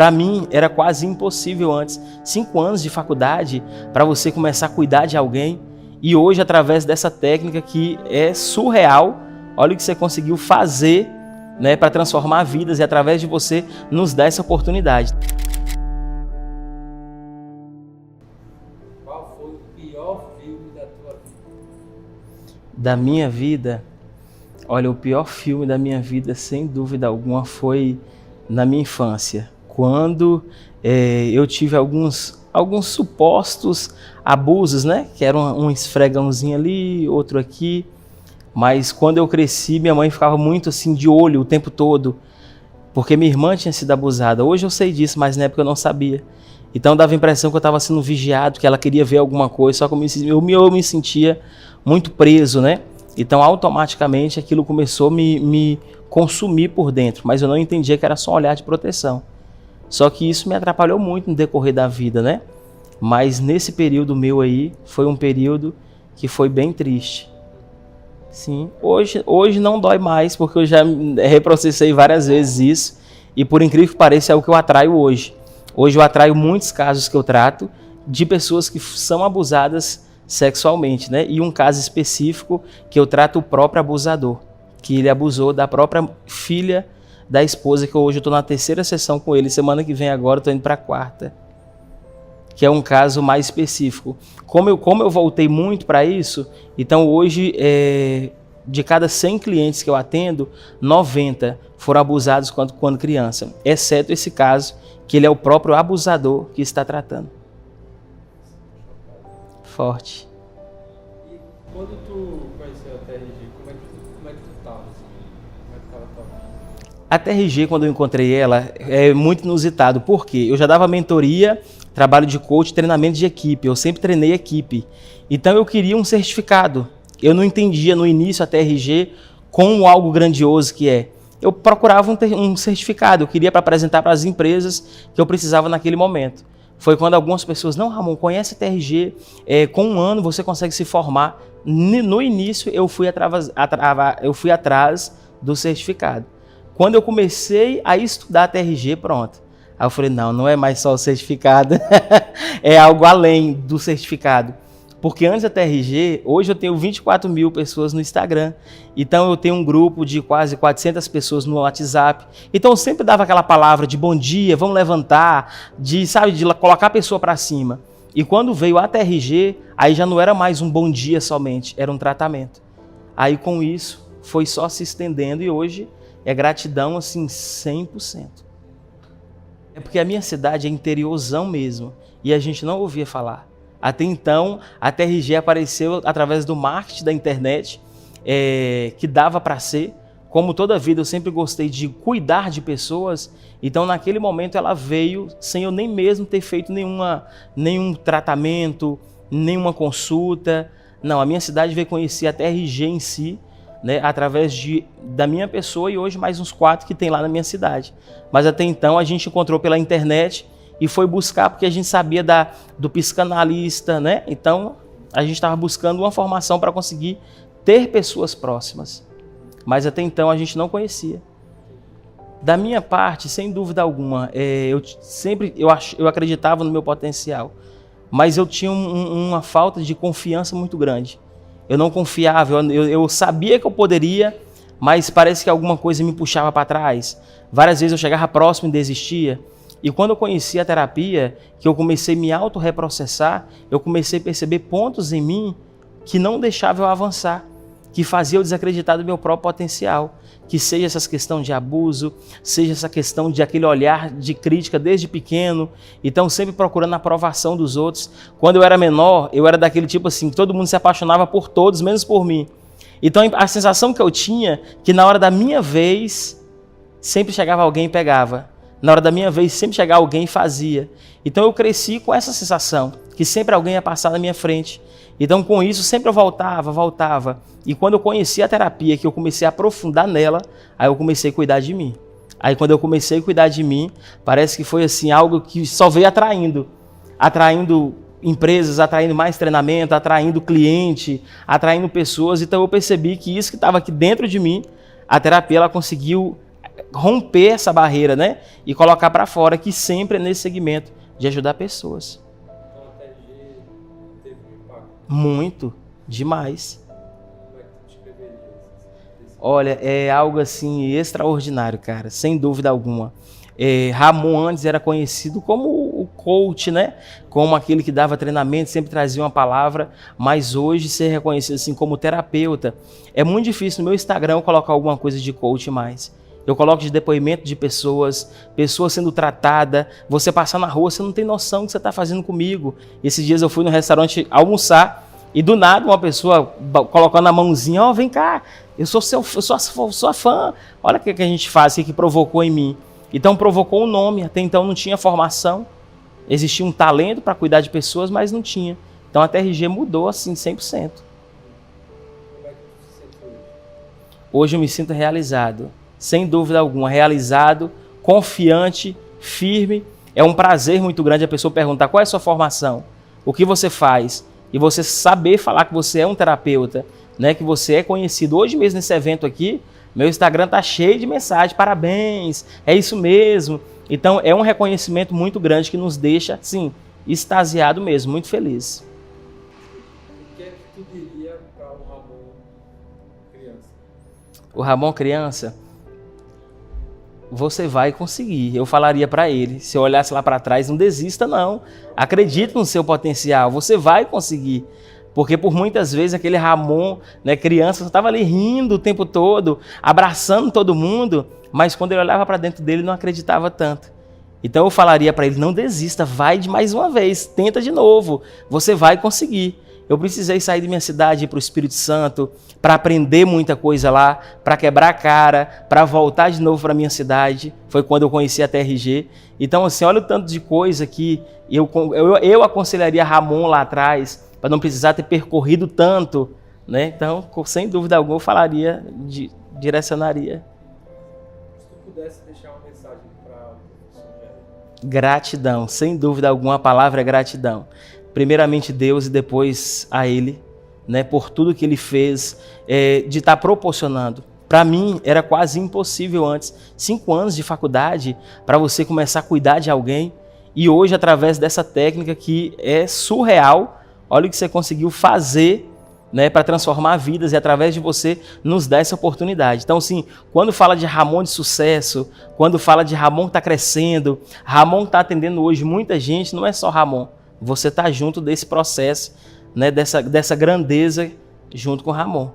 para mim era quase impossível antes. 5 anos de faculdade para você começar a cuidar de alguém. E hoje, através dessa técnica que é surreal, olha o que você conseguiu fazer, né, para transformar vidas e através de você nos dá essa oportunidade. Qual foi o pior filme da tua vida? Da minha vida? Olha, o pior filme da minha vida, sem dúvida alguma, foi na minha infância. Quando eu tive alguns supostos abusos, né? Que era um esfregãozinho ali, outro aqui. Mas quando eu cresci, minha mãe ficava muito assim de olho o tempo todo, porque minha irmã tinha sido abusada. Hoje eu sei disso, mas na época eu não sabia. Então dava a impressão que eu estava sendo vigiado, que ela queria ver alguma coisa, só que eu me sentia muito preso, né? Então automaticamente aquilo começou a me consumir por dentro, mas eu não entendia que era só um olhar de proteção. Só que isso me atrapalhou muito no decorrer da vida, né? Mas nesse período meu aí, foi um período que foi bem triste. Sim, hoje não dói mais, porque eu já reprocessei várias vezes isso, e por incrível que pareça é o que eu atraio hoje. Hoje eu atraio muitos casos que eu trato de pessoas que são abusadas sexualmente, né? E um caso específico que eu trato o próprio abusador, que ele abusou da própria filha da esposa, que hoje eu estou na 3ª sessão com ele, semana que vem agora eu estou indo para a 4ª, que é um caso mais específico. Como eu voltei muito para isso, então hoje, de cada 100 clientes que eu atendo, 90 foram abusados quando criança, exceto esse caso, que ele é o próprio abusador que está tratando. Forte. E quando tu conheceu a TRG, como é que tu estava? Como é que estava a tua vida? A TRG, quando eu encontrei ela, é muito inusitado, porque eu já dava mentoria, trabalho de coach, treinamento de equipe, eu sempre treinei equipe. Então eu queria um certificado. Eu não entendia no início a TRG como algo grandioso que é. Eu procurava um certificado, eu queria para apresentar para as empresas que eu precisava naquele momento. Foi quando algumas pessoas, não, Ramon, conhece a TRG, com 1 ano você consegue se formar. No início eu fui atrás do certificado. Quando eu comecei a estudar a TRG, pronto. Aí eu falei, não é mais só o certificado, é algo além do certificado. Porque antes da TRG, hoje eu tenho 24 mil pessoas no Instagram. Então eu tenho um grupo de quase 400 pessoas no WhatsApp. Então eu sempre dava aquela palavra de bom dia, vamos levantar, de colocar a pessoa para cima. E quando veio a TRG, aí já não era mais um bom dia somente, era um tratamento. Aí com isso, foi só se estendendo e hoje é gratidão assim 100%. É porque a minha cidade é interiorzão mesmo e a gente não ouvia falar. Até então, a TRG apareceu através do marketing da internet, que dava para ser. Como toda vida eu sempre gostei de cuidar de pessoas, então naquele momento ela veio sem eu nem mesmo ter feito nenhum tratamento, nenhuma consulta. Não, a minha cidade veio conhecer a TRG em si, né, através da minha pessoa e hoje mais uns 4 que tem lá na minha cidade. Mas até então a gente encontrou pela internet e foi buscar porque a gente sabia do psicanalista, né? Então a gente estava buscando uma formação para conseguir ter pessoas próximas. Mas até então a gente não conhecia. Da minha parte, sem dúvida alguma, eu acreditava no meu potencial, mas eu tinha uma falta de confiança muito grande. Eu não confiava, eu sabia que eu poderia, mas parece que alguma coisa me puxava para trás. Várias vezes eu chegava próximo e desistia. E quando eu conheci a terapia, que eu comecei a me autorreprocessar, eu comecei a perceber pontos em mim que não deixavam eu avançar, que fazia eu desacreditar do meu próprio potencial. Que seja essa questão de abuso, seja essa questão de aquele olhar de crítica desde pequeno, então sempre procurando a aprovação dos outros. Quando eu era menor, eu era daquele tipo assim, que todo mundo se apaixonava por todos, menos por mim. Então a sensação que eu tinha, que na hora da minha vez, sempre chegava alguém e pegava. Na hora da minha vez, sempre chegava alguém e fazia. Então eu cresci com essa sensação, que sempre alguém ia passar na minha frente. Então com isso, sempre eu voltava. E quando eu conheci a terapia, que eu comecei a aprofundar nela, aí eu comecei a cuidar de mim. Aí quando eu comecei a cuidar de mim, parece que foi assim, algo que só veio atraindo empresas, atraindo mais treinamento, atraindo cliente, atraindo pessoas. Então eu percebi que isso que estava aqui dentro de mim, a terapia ela conseguiu romper essa barreira, né? E colocar para fora, que sempre é nesse segmento de ajudar pessoas. Então a TRG teve um impacto. Muito, demais. Como é que tu descreveria esse? Olha, é algo assim extraordinário, cara, sem dúvida alguma. Ramon antes era conhecido como o coach, né? Como aquele que dava treinamento, sempre trazia uma palavra, mas hoje ser reconhecido assim como terapeuta, é muito difícil no meu Instagram eu colocar alguma coisa de coach mais. Eu coloco de depoimento de pessoas sendo tratadas, você passar na rua, você não tem noção do que você está fazendo comigo. Esses dias eu fui no restaurante almoçar e do nada uma pessoa colocando a mãozinha, ó, vem cá, eu sou sua fã, olha o que a gente faz, o que provocou em mim. Então provocou um nome, até então não tinha formação, existia um talento para cuidar de pessoas, mas não tinha. Então a TRG mudou assim 100%. Como é que tu se sente hoje? Hoje eu me sinto realizado, sem dúvida alguma, realizado, confiante, firme. É um prazer muito grande a pessoa perguntar qual é a sua formação, o que você faz, e você saber falar que você é um terapeuta, né, que você é conhecido. Hoje mesmo nesse evento aqui, meu Instagram tá cheio de mensagens, parabéns, é isso mesmo. Então é um reconhecimento muito grande que nos deixa, assim, extasiado mesmo, muito feliz. O que é que tu diria para o Ramon criança? O Ramon criança, você vai conseguir. Eu falaria para ele, se eu olhasse lá para trás, não desista não. Acredite no seu potencial, você vai conseguir. Porque por muitas vezes aquele Ramon, né, criança, estava ali rindo o tempo todo, abraçando todo mundo, mas quando ele olhava para dentro dele não acreditava tanto. Então eu falaria para ele, não desista, vai de mais uma vez, tenta de novo, você vai conseguir. Eu precisei sair de minha cidade, ir para o Espírito Santo, para aprender muita coisa lá, para quebrar a cara, para voltar de novo para minha cidade. Foi quando eu conheci a TRG. Então assim, olha o tanto de coisa que eu aconselharia Ramon lá atrás, para não precisar ter percorrido tanto, né? Então, sem dúvida alguma, eu falaria, direcionaria. Se tu pudesse deixar uma mensagem para o professor Jerry. Gratidão, sem dúvida alguma, a palavra é gratidão. Primeiramente Deus e depois a Ele, né? Por tudo que Ele fez, de estar proporcionando. Para mim, era quase impossível antes. 5 anos de faculdade para você começar a cuidar de alguém. E hoje, através dessa técnica que é surreal, olha o que você conseguiu fazer, né, para transformar vidas e através de você nos dá essa oportunidade. Então, sim, quando fala de Ramon de sucesso, quando fala de Ramon que está crescendo, Ramon está atendendo hoje muita gente, não é só Ramon. Você está junto desse processo, né, dessa grandeza junto com Ramon.